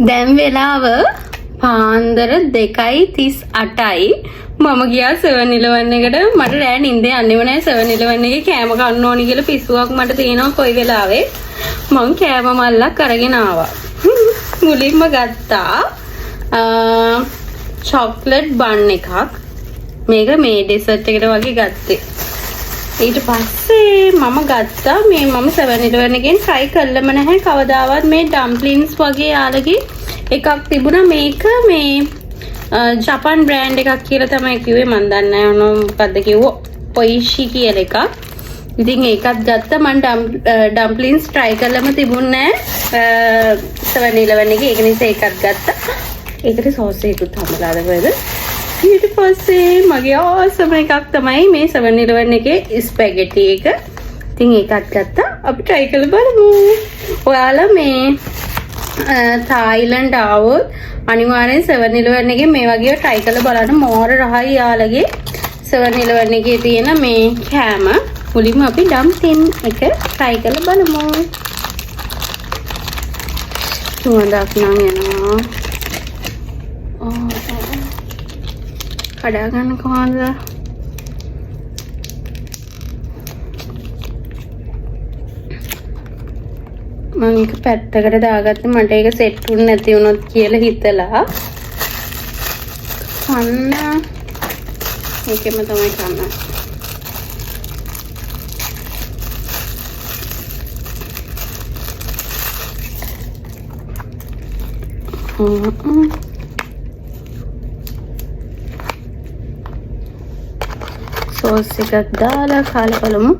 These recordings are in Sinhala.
දැන් වෙලාව පාන්දර 2:38යි. මම ගියා 7-Eleven එකට. මට රෑ නිින්ද යන්නේම නැහැ. 7-Eleven එකේ කෑම කන්න ඕනි කියලා පිස්සුවක් මට තියෙනවා කොයි වෙලාවෙ. මං කෑම මල්ලක් අරගෙන ආවා. මුලින්ම ගත්තා චොක්ලට් බන් එකක්. මේක මේ ඩෙසර්ට් එකට වගේ ගත්තේ. ඊට පස්සේ මම ගත්තා මේ මම 7-Eleven එකෙන් try කළම නැහැ කවදාවත් මේ ඩම්ප්ලින්ස් වගේ යාලගේ එකක් තිබුණා. මේක මේ ජපාන් බ්‍රෑන්ඩ් එකක් කියලා තමයි කිව්වේ. මන් දන්නේ නැහැ මොකද්ද කිව්වෝ. ඔයිෂි කියන එකක්. ඉතින් ඒකත් ගත්තා. මම ඩම්ප්ලින්ස් try කළම තිබුණේ නැහැ 7-Eleven එකේ. ඒක නිසා ඒකත් ගත්තා. ඒකට සෝස් එකකුත් හම්බලාද වෙද. ඊට පස්සේ මගේ අවසම එකක් තමයි මේ 7-Eleven එකේ ස්පැගටි එක. ඉතින් ඒකත් ගත්තා. අපි try කරලා බලමු. ඔයාලා මේ තායිලන්ඩ් ආවොත් අනිවාර්යෙන් 7-Eleven එකේ මේ වගේ try කරලා බලන්න. මෝර රහයි යාලගේ 7-Eleven එකේ තියෙන මේ කෑම. මුලින්ම අපි ඩම්ප්ලින් එක try කරලා බලමු. සුවඳක් නම් එනවා. කඩා ගන්න කොහොමද? මම එක පැත්තකට දාගත්තේ මට ඒක සෙට් වුනේ නැති වුණොත් කියලා හිතලා. කන්න ඒකෙම තමයි කන්න. සෝස් එකක් දාලා කාලා බලමු.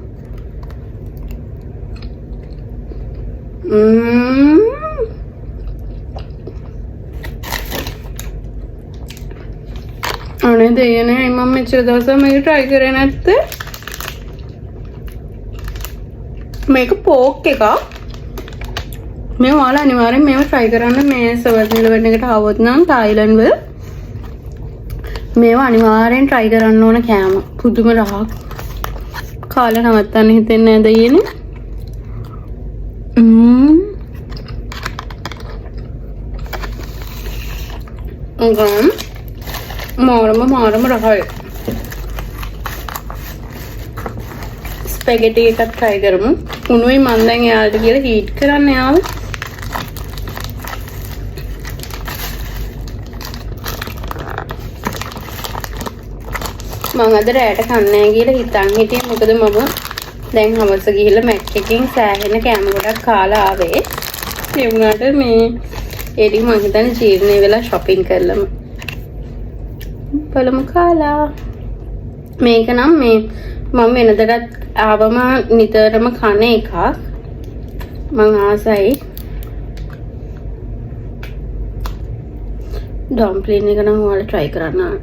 අනේ දෙයනේ මම මෙච්චර දවසක් මේක try කරේ නැත්තේ. මේක පෝක් එකක්. මේ ඔයාලා අනිවාර්යෙන් මේව try කරන්න මේ 7-Eleven එකට ආවොත් නම් තායිලන්ඩ් වල මේවා අනිවාර්යෙන් try කරන්න ඕන කෑම. පුදුම රහක්. කාලා නවත්තන්න හිතෙන්නේ නැද ඊනේ. මාරම රහයි. ස්පැගටි එකක් try කරමු. උණුයි මන් දැන් එයාලට කියලා හීට් කරන්න යාව. මම අද රැට කන්නේ කියලා හිතන් හිටියේ. මොකද මම දැන් හවස ගිහිල්ලා මැක් එකකින් සෑහෙන කෑම ගොඩක් කාලා ආවේ. ඒ වුණාට මේ ඒටි මම හිතන්නේ ජීර්ණේ වෙලා shopping කරලම බලමු කාලා. මේක නම් මේ මම වෙනදටත් ආවම නිතරම කන එකක්. මම ආසයි. ඩම්ප්ලින් එක නම් ඔයාලා try කරන්න.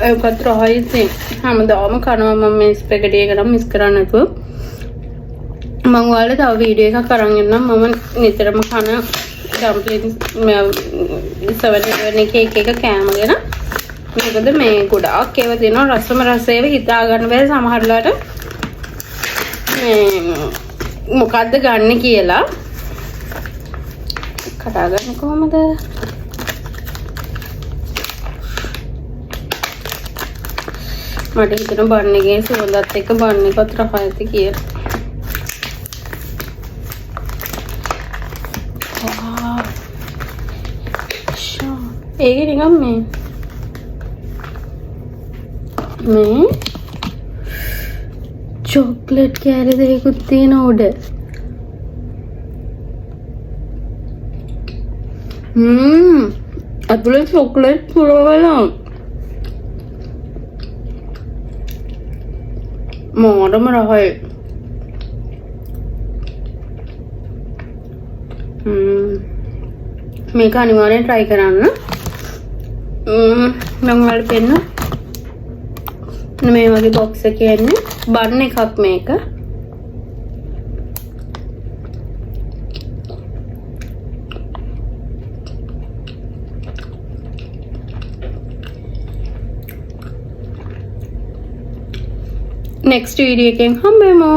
ඒකත් රහයි ඉතින්. හැමදාම කනවා මම මේ ස්පැගටි එක නම් මිස් කරන්නේ නැතුව. මම ඔයාලට තව වීඩියෝ එකක් අරන් එන්නම්. මම නිතරම කන ඩම්ප්ලින්ස් 7-Eleven එකේ එක කෑම ගැන. මොකද මේ ගොඩාක් ඒවා තියෙනවා රසම රසේව හිතා ගන්න බැහැ සමහරලාට. මේ මොකද්ද ගන්න කියලා කතා ගන්න කොහමද? මට හිතෙන බන් එකේ සුවඳත් එක්ක බන් එකත් රහයි ඇති කියලා. ඒක නිකන් මේ චොක්ලට් කෑලි දෙකකුත් තියෙන උඩ. අතුලේ චොක්ලට් පුරවලා මාරම රහයි. මේක අනිවාර්යෙන් try කරන්න. මම ඔයාලට පෙන්න මේ වගේ box එකේ එන්නේ බන් එකක් මේක. නෙක්ස්ට් වීඩියෝ එකෙන් හම්බෙමු.